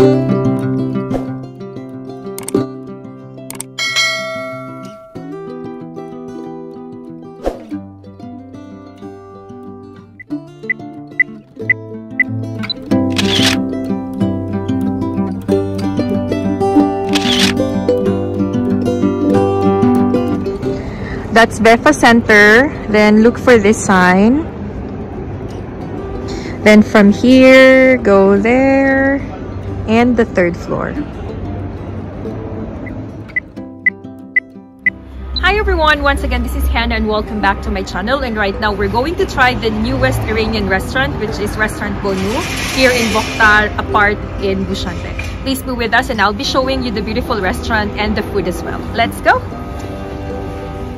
That's Vifa-Sentr. Then look for this sign. Then from here, go there. And the 3rd floor. Hi everyone! Once again, this is Hannah and welcome back to my channel. And right now, we're going to try the newest Iranian restaurant, which is restaurant Bonu, here in Bохтар, a part in Dushanbe. Please be with us and I'll be showing you the beautiful restaurant and the food as well. Let's go!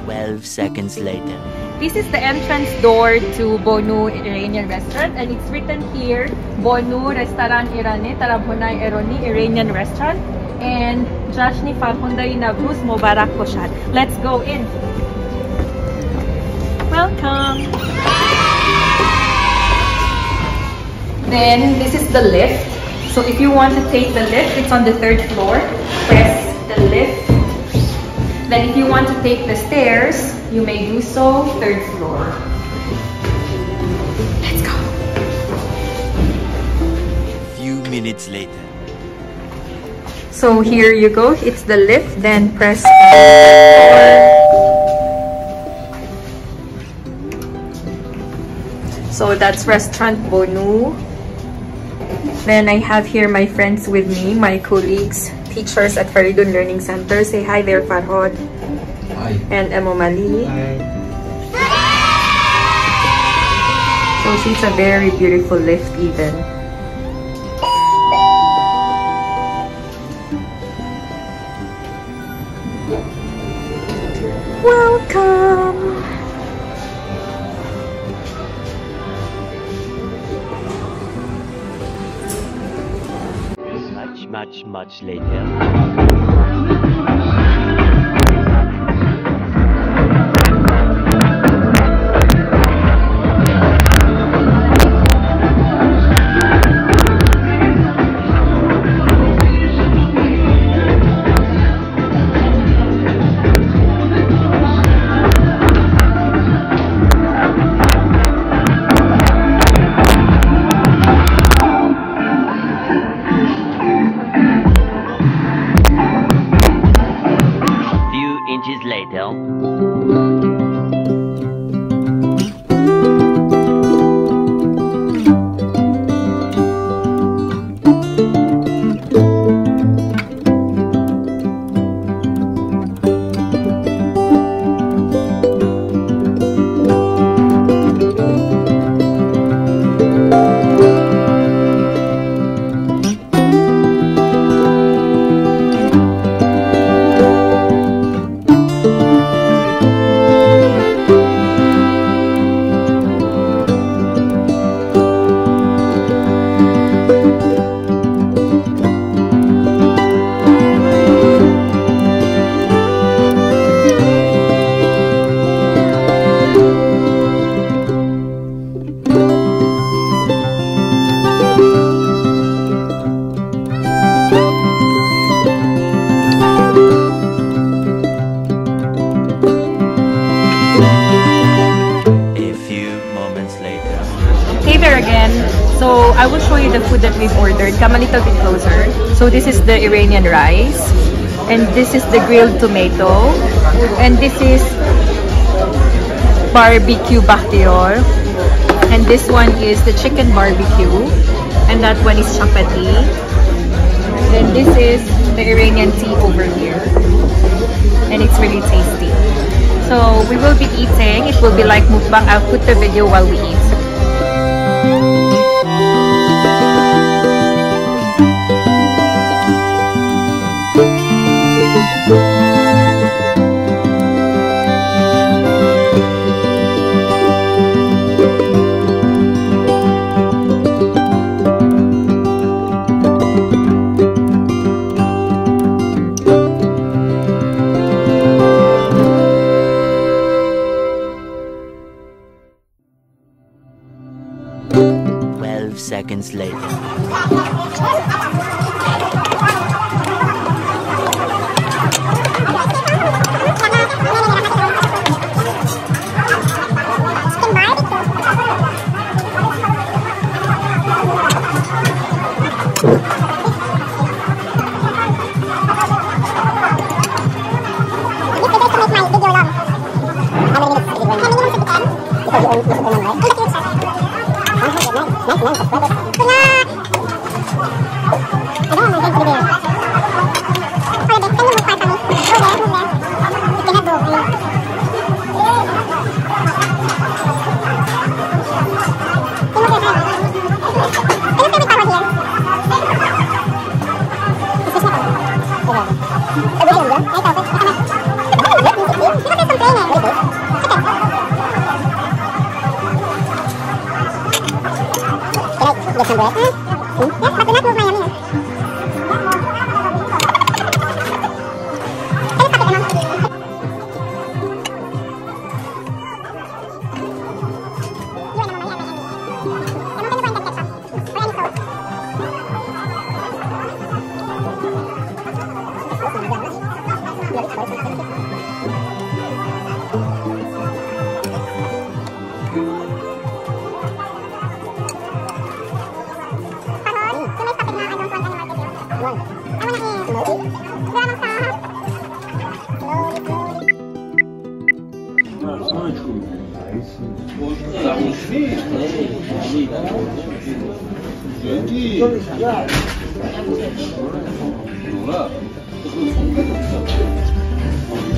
12 seconds later. This is the entrance door to Bonu Iranian restaurant and it's written here, Bonu Restaurant Irani Tarabhunai Eroni Iranian restaurant and Jashni Farhundai Navruz Mubarak Koshad. Let's go in. Welcome. Then this is the lift. So if you want to take the lift, it's on the 3rd floor. Press the lift. Then if you want to take the stairs, you may do so, 3rd floor. Let's go. A few minutes later. So here you go, it's the lift, then press So that's restaurant Bonu. Then I have here my friends with me, my colleagues, teachers at Faridun Learning Center. Say hi there, Farhod. Hi. And Emomali. Hi. So it's a very beautiful lift even. Welcome! Much later. So I will show you the food that we've ordered. Come a little bit closer. So this is the Iranian rice, and this is the grilled tomato, and this is barbecue Bохтар, and this one is the chicken barbecue, and that one is chapati. Then this is the Iranian tea over here, and it's really tasty. So we will be eating. It will be like mukbang. I'll put the video while we eat. Seconds later.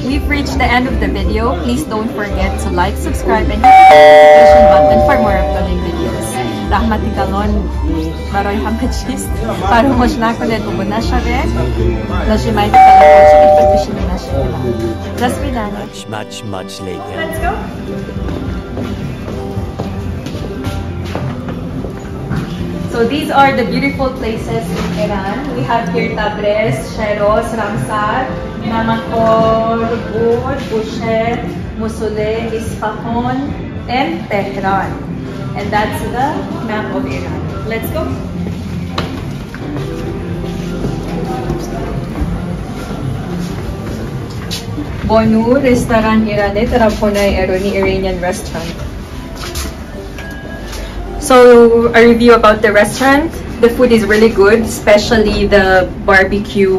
We've reached the end of the video. Please don't forget to like, subscribe, and hit the notification button for more upcoming videos. Rahmat ikalon baroy hamkachis. Para mo na ko dito na siya rin. Najimay ka lang po siya ipagpishino na siya. Just be done. Much later. Let's go. So these are the beautiful places in Iran. We have here Addres, Sheros, Ramsar, Namakor, Bud, Bushehr, Mosul, Isfahan, and Tehran. And that's the map of Iran. Let's go. Bonu restaurant Irani, Taraponay Eroni Iranian restaurant. So a review about the restaurant. The food is really good, especially the barbecue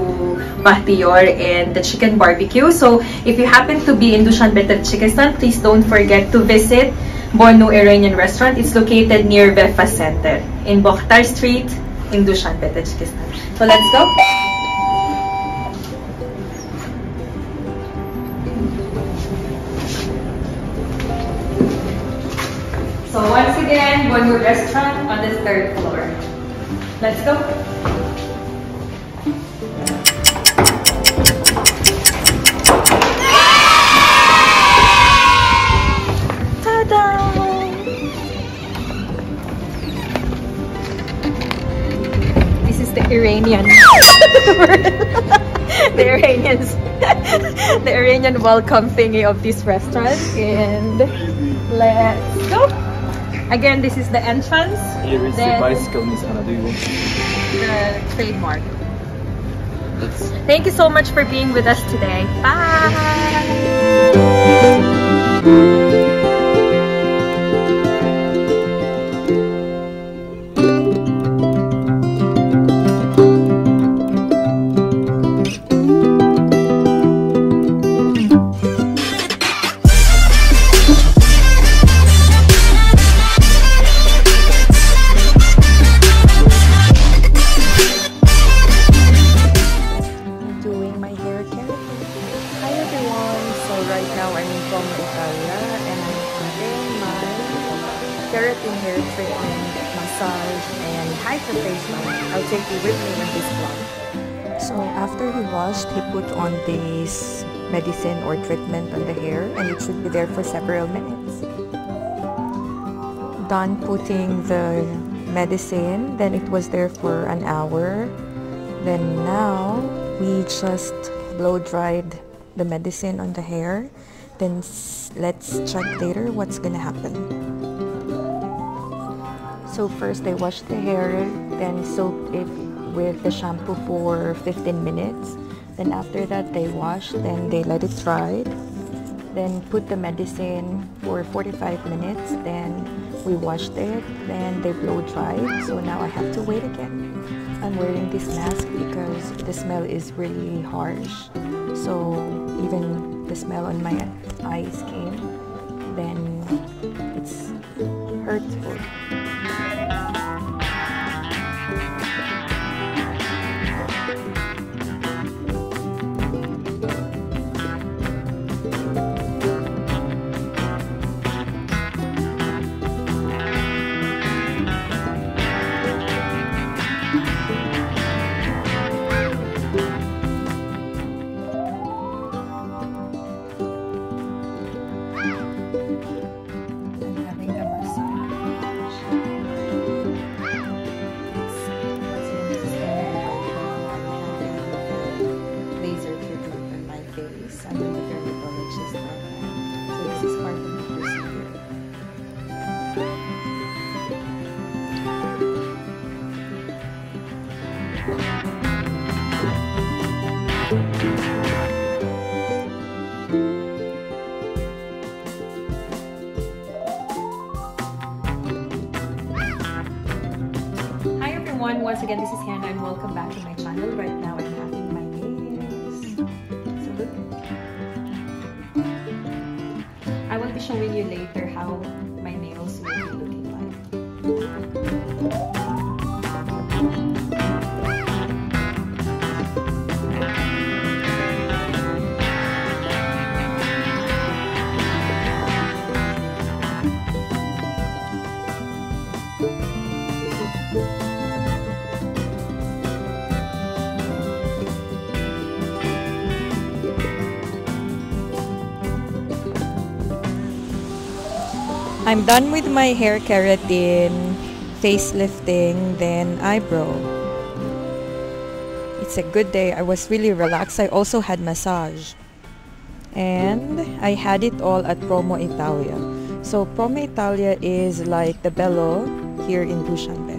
mahtiyor and the chicken barbecue. So if you happen to be in Dushanbe, Tajikistan, please don't forget to visit Bonu Iranian restaurant. It's located near Vifa-Sentr in Bохтар Street in Dushanbe, Tajikistan. So let's go. So once again, Bonu restaurant on the 3rd floor. Let's go. Ta-da! This is the Iranian. the Iranian welcome thingy of this restaurant, and let's go. Again, this is the entrance. Here is the bicycle, Miss Anna. Do you want the trademark? Thank you so much for being with us today. Bye! Keratin hair treatment, massage, and hydration. I'll take you with me in this vlog. So after he washed, he put on this medicine or treatment on the hair, and it should be there for several minutes. Done putting the medicine, then it was there for an hour. Then now we just blow dried the medicine on the hair. Then let's check later what's gonna happen. So first they wash the hair, then soak it with the shampoo for 15 minutes. Then after that they wash, then they let it dry. then put the medicine for 45 minutes, then we washed it, then they blow dried, so now I have to wait again. I'm wearing this mask because the smell is really harsh, so even the smell on my eyes came, then it's hurtful. Once again, this is Hannah and welcome back to my channel. Right now I'm having my nails. So look. I will be showing you later how my nails will be looking like. I'm done with my hair keratin, facelifting, then eyebrow. It's a good day. I was really relaxed. I also had massage. And I had it all at Promo Italia. So Promo Italia is like the Bello here in Dushanbe.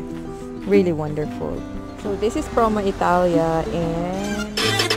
Really wonderful. So this is Promo Italia and